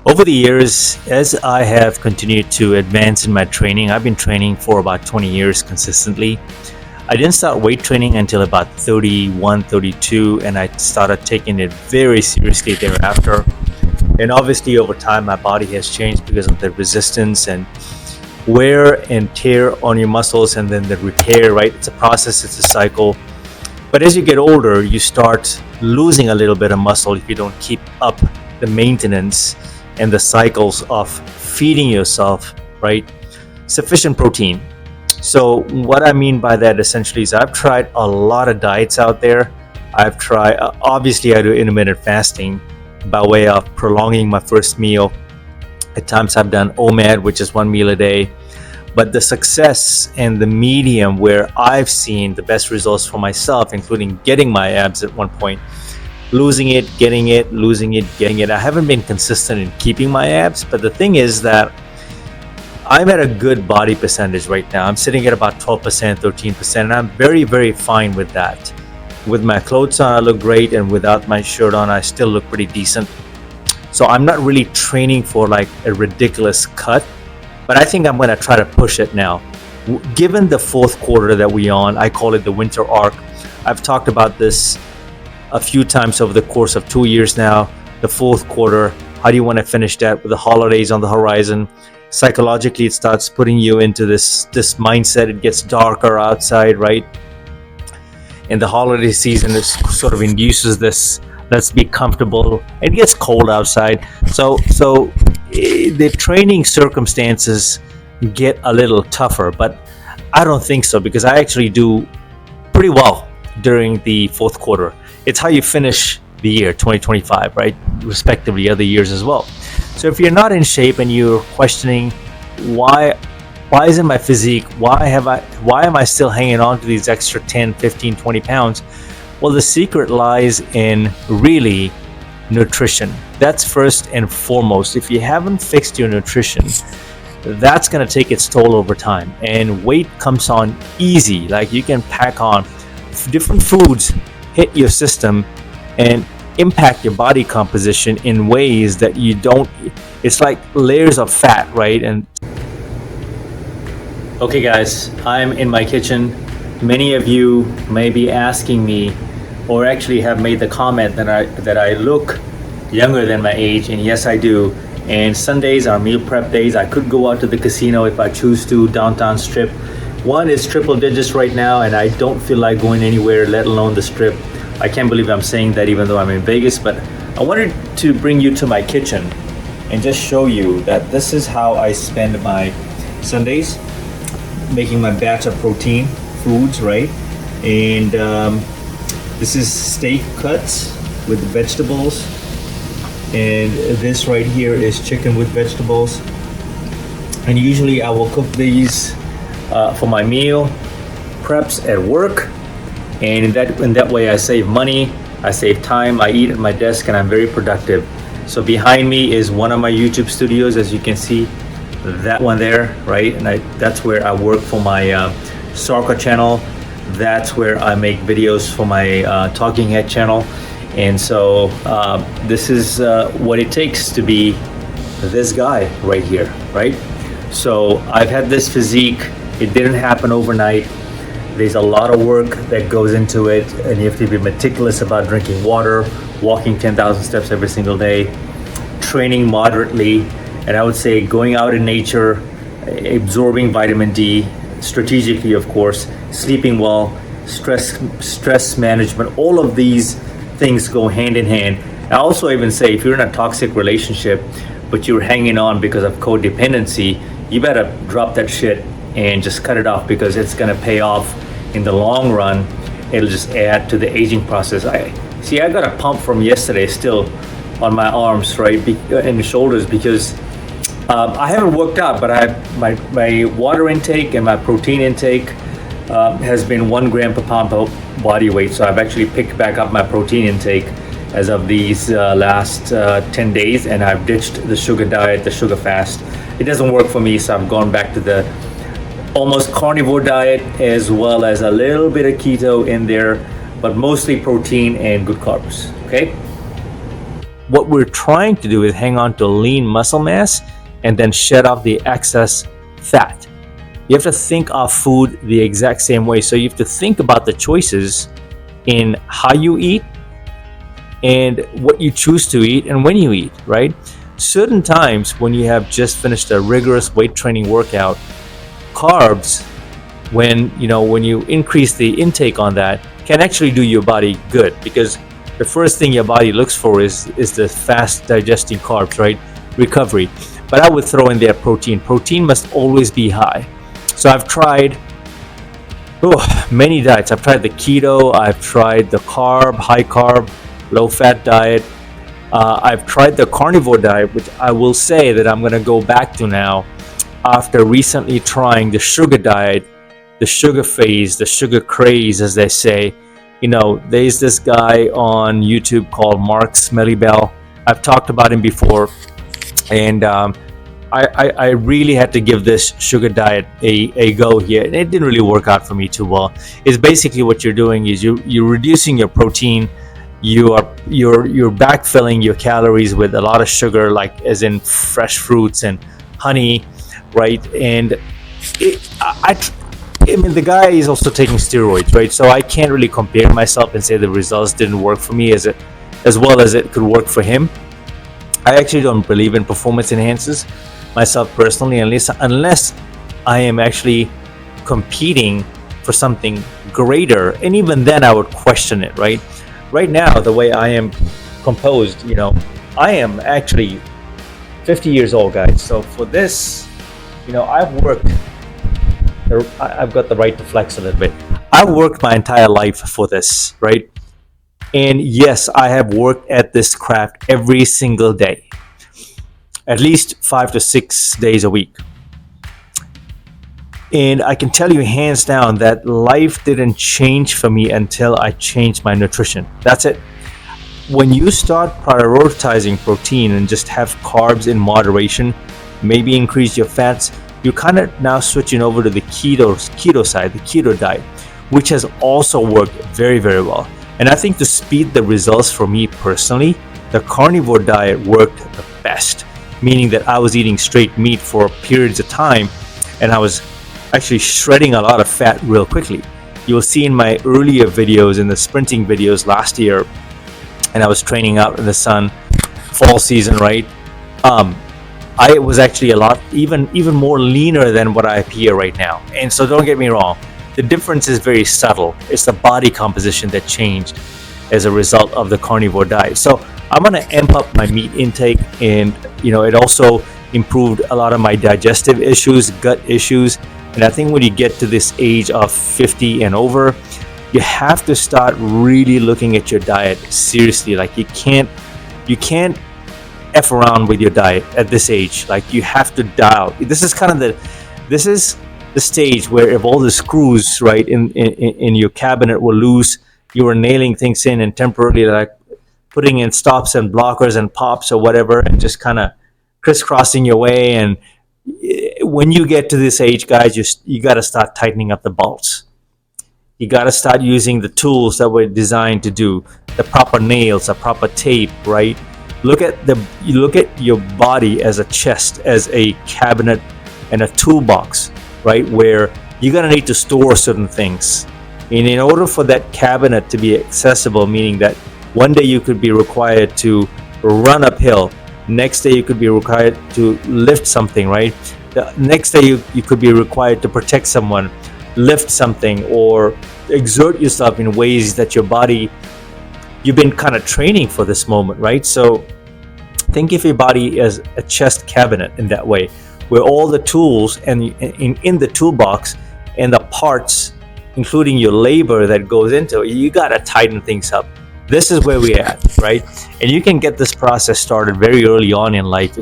Over the years, as I have continued to advance in my training, I've been training for about 20 years consistently. I didn't start weight training until about 31, 32, and I started taking it very seriously thereafter. And obviously, over time, my body has changed because of the resistance and wear and tear on your muscles, and then the repair, right? It's a process, it's a cycle. But as you get older, you start losing a little bit of muscle if you don't keep up the maintenance and the cycles of feeding yourself, right? Sufficient protein. So, what I mean by that essentially is I've tried a lot of diets out there. Obviously, I do intermittent fasting by way of prolonging my first meal. At times, I've done OMAD, which is 1 meal a day. But the success and the medium where I've seen the best results for myself, including getting my abs at one point, losing it, getting it, losing it, getting it. I haven't been consistent in keeping my abs, but the thing is that I'm at a good body percentage right now. I'm sitting at about 12%, 13%, and I'm very, very fine with that. With my clothes on, I look great, and without my shirt on, I still look pretty decent. So I'm not really training for like a ridiculous cut, but I think I'm going to try to push it now. Given the fourth quarter that we're on, I call it the winter arc. I've talked about this a few times over the course of 2 years now. The fourth quarter, how do you want to finish that with the holidays on the horizon? Psychologically, it starts putting you into this mindset. It gets darker outside, right? And the holiday season is sort of induces this, let's be comfortable. It gets cold outside. So the training circumstances get a little tougher, but I don't think so, because I actually do pretty well during the fourth quarter. It's how you finish the year 2025, right? Respectively, other years as well. So if you're not in shape and you're questioning why isn't my physique, why am I still hanging on to these extra 10, 15, 20 pounds? Well, the secret lies in really nutrition. That's first and foremost. If you haven't fixed your nutrition, that's going to take its toll over time, and weight comes on easy. Like, you can pack on different foods, hit your system, and impact your body composition in ways that you don't. It's like layers of fat, right? And okay, guys, I'm in my kitchen. Many of you may be asking me, or actually have made the comment that I look younger than my age, and yes, I do. And Sundays are meal prep days. I could go out to the casino if I choose to, downtown Strip. One is triple digits right now, and I don't feel like going anywhere, let alone the Strip. I can't believe I'm saying that even though I'm in Vegas, but I wanted to bring you to my kitchen and just show you that this is how I spend my Sundays, making my batch of protein foods, right? And this is steak cuts with vegetables. And this right here is chicken with vegetables. And usually I will cook these for my meal preps at work. And in that way I save money, I save time, I eat at my desk, and I'm very productive. So behind me is one of my YouTube studios, as you can see, that one there, right? And that's where I work for my Sarka channel. That's where I make videos for my Talking Head channel. And so this is what it takes to be this guy right here, right? So I've had this physique. It didn't happen overnight. There's a lot of work that goes into it, and you have to be meticulous about drinking water, walking 10,000 steps every single day, training moderately, and I would say going out in nature, absorbing vitamin D, strategically, of course, sleeping well, stress management. All of these things go hand in hand. I also even say, if you're in a toxic relationship, but you're hanging on because of codependency, you better drop that shit and just cut it off, because it's going to pay off in the long run. It'll just add to the aging process. I got a pump from yesterday still on my arms, right, and the shoulders, because I haven't worked out, but my water intake and my protein intake has been 1 gram per pound per body weight. So I've actually picked back up my protein intake as of these last 10 days, and I've ditched the sugar diet, the sugar fast. It doesn't work for me, so I've gone back to the almost carnivore diet, as well as a little bit of keto in there, but mostly protein and good carbs, okay? what we're trying to do is hang on to lean muscle mass and then shed off the excess fat. You have to think of food the exact same way. So you have to think about the choices in how you eat and what you choose to eat and when you eat, right? Certain times when you have just finished a rigorous weight training workout, carbs, when you increase the intake on that, can actually do your body good, because the first thing your body looks for is the fast digesting carbs, right? Recovery. But I would throw in there protein. Protein must always be high. So I've tried many diets. I've tried the keto, I've tried the high carb, low fat diet. I've tried the carnivore diet, which I will say that I'm going to go back to now after recently trying the sugar diet, the sugar phase, the sugar craze, as they say. There's this guy on YouTube called Mark Smelly-Bell. I've talked about him before, and I really had to give this sugar diet a go here, and it didn't really work out for me too well. It's basically what you're doing is you're reducing your protein, you're backfilling your calories with a lot of sugar, like as in fresh fruits and honey, right? And I mean, the guy is also taking steroids, right? So I can't really compare myself and say the results didn't work for me as well as it could work for him. I actually don't believe in performance enhancers myself personally, unless I am actually competing for something greater, and even then I would question it, right? Right now, the way I am composed, I am actually 50 years old, guys. So for this, I've got the right to flex a little bit. I've worked my entire life for this, right? And yes, I have worked at this craft every single day, at least 5 to 6 days a week. And I can tell you hands down that life didn't change for me until I changed my nutrition. That's it. When you start prioritizing protein and just have carbs in moderation, maybe increase your fats, you're kind of now switching over to the keto side, the keto diet, which has also worked very, very well. And I think to speed the results for me personally, the carnivore diet worked the best, meaning that I was eating straight meat for periods of time, and I was actually shredding a lot of fat real quickly. You'll see in my earlier videos, in the sprinting videos last year, and I was training out in the sun, fall season, right? I was actually a lot, even more leaner than what I appear right now. And so don't get me wrong, the difference is very subtle. It's the body composition that changed as a result of the carnivore diet. So I'm going to amp up my meat intake, and it also improved a lot of my digestive issues, gut issues. And I think when you get to this age of 50 and over, you have to start really looking at your diet seriously. Like you can't F around with your diet at this age. Like you have to dial. This is the stage where if all the screws, right, in your cabinet were loose, you were nailing things in and temporarily like putting in stops and blockers and pops or whatever, and just kind of crisscrossing your way. And when you get to this age, guys, you got to start tightening up the bolts. You got to start using the tools that were designed to do the proper nails, the proper tape, right? Look at your body as a chest, as a cabinet and a toolbox, right? Where you're gonna need to store certain things. And in order for that cabinet to be accessible, meaning that one day you could be required to run uphill, next day you could be required to lift something, right? The next day you could be required to protect someone, lift something, or exert yourself in ways that your body, you've been kind of training for this moment, right? So think of your body as a chest cabinet in that way, where all the tools and in the toolbox and the parts, including your labor that goes into it, you got to tighten things up. This is where we're at, right? And you can get this process started very early on in life.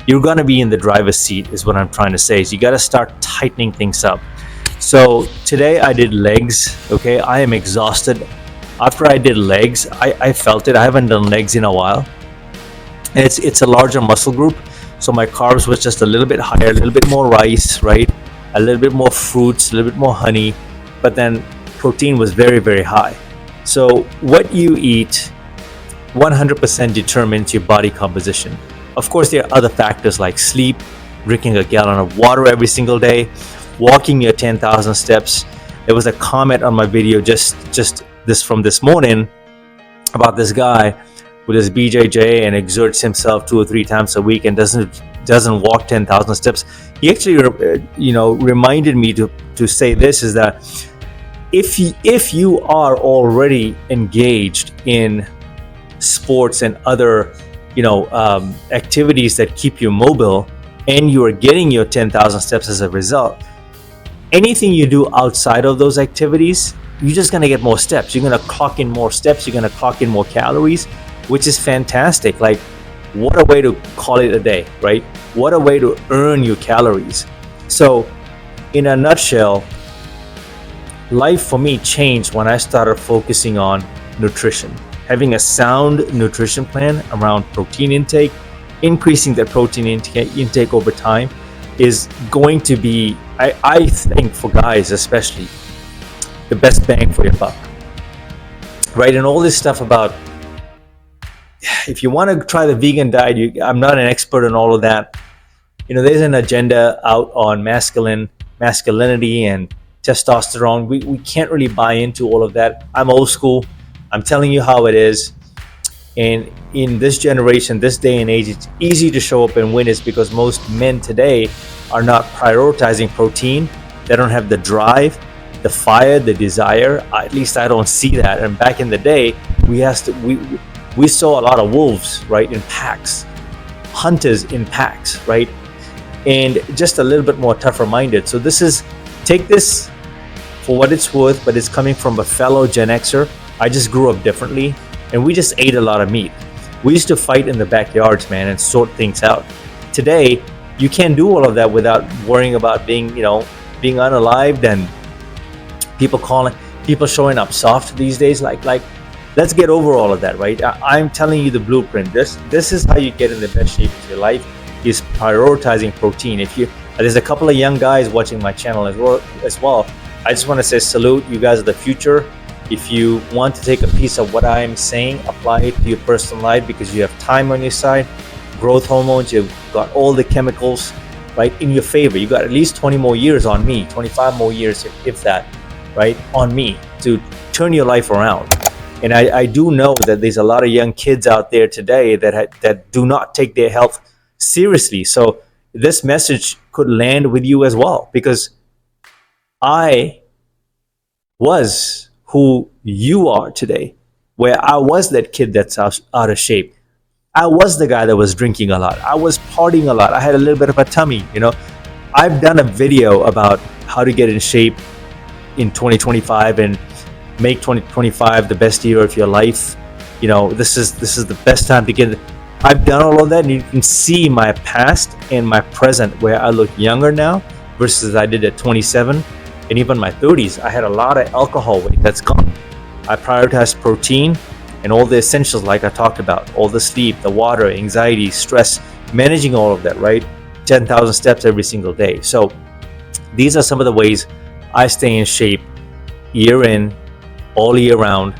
You're gonna be in the driver's seat is what I'm trying to say. So you got to start tightening things up. So today I did legs, okay? I am exhausted. After I did legs, I felt it. I haven't done legs in a while. And it's a larger muscle group, so my carbs was just a little bit higher, a little bit more rice, right? A little bit more fruits, a little bit more honey, but then protein was very, very high. So what you eat 100% determines your body composition. Of course, there are other factors like sleep, drinking a gallon of water every single day, walking your 10,000 steps. There was a comment on my video just this morning about this guy who does BJJ and exerts himself 2 or 3 times a week and doesn't walk 10,000 steps. He actually reminded me to say this, is that if you are already engaged in sports and other activities that keep you mobile, and you are getting your 10,000 steps as a result, anything you do outside of those activities, you're just going to get more steps. You're going to clock in more steps. You're going to clock in more calories, which is fantastic. Like, what a way to call it a day, right? What a way to earn your calories. So in a nutshell, life for me changed when I started focusing on nutrition. Having a sound nutrition plan around protein intake, increasing that protein intake over time is going to be, I think, for guys especially, the best bang for your buck, right? And all this stuff about, if you want to try the vegan diet, I'm not an expert on all of that. There's an agenda out on masculinity and testosterone. We can't really buy into all of that. I'm old school. I'm telling you how it is. And in this generation, this day and age, it's easy to show up and win, is because most men today are not prioritizing protein. They don't have the drive, the fire, the desire. At least I don't see that. And back in the day, we saw a lot of wolves, right, in packs, hunters in packs, right, and just a little bit more tougher minded. So take this for what it's worth, but it's coming from a fellow Gen Xer. I just grew up differently, and we just ate a lot of meat. We used to fight in the backyards, man, and sort things out. Today, you can't do all of that without worrying about being unalived, and people showing up soft these days. Like, let's get over all of that, right? I'm telling you the blueprint. This is how you get in the best shape of your life, is prioritizing protein. There's a couple of young guys watching my channel as well. I just want to say salute. You guys are the future. If you want to take a piece of what I'm saying, apply it to your personal life, because you have time on your side, growth hormones, you've got all the chemicals, right, in your favor. You got at least 20 more years on me, 25 more years, if that, right, on me, to turn your life around. And I do know that there's a lot of young kids out there today that do not take their health seriously. So this message could land with you as well, because I was who you are today, where I was that kid that's out of shape. I was the guy that was drinking a lot. I was partying a lot. I had a little bit of a tummy, I've done a video about how to get in shape in 2025 and make 2025 the best year of your life. This is the best time to get. I've done all of that, and you can see my past and my present, where I look younger now versus I did at 27, and even my 30s. I had a lot of alcohol weight that's gone. I prioritized protein and all the essentials, like I talked about, all the sleep, the water, anxiety, stress, managing all of that, right? 10,000 steps every single day. So these are some of the ways I stay in shape year in, all year round,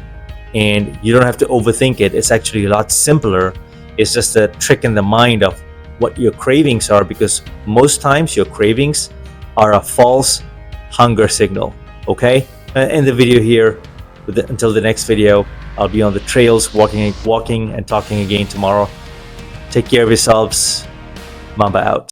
and you don't have to overthink it. It's actually a lot simpler. It's just a trick in the mind of what your cravings are, because most times your cravings are a false hunger signal. Okay, end the video here. Until the next video, I'll be on the trails walking and talking again tomorrow. Take care of yourselves. Mamba out.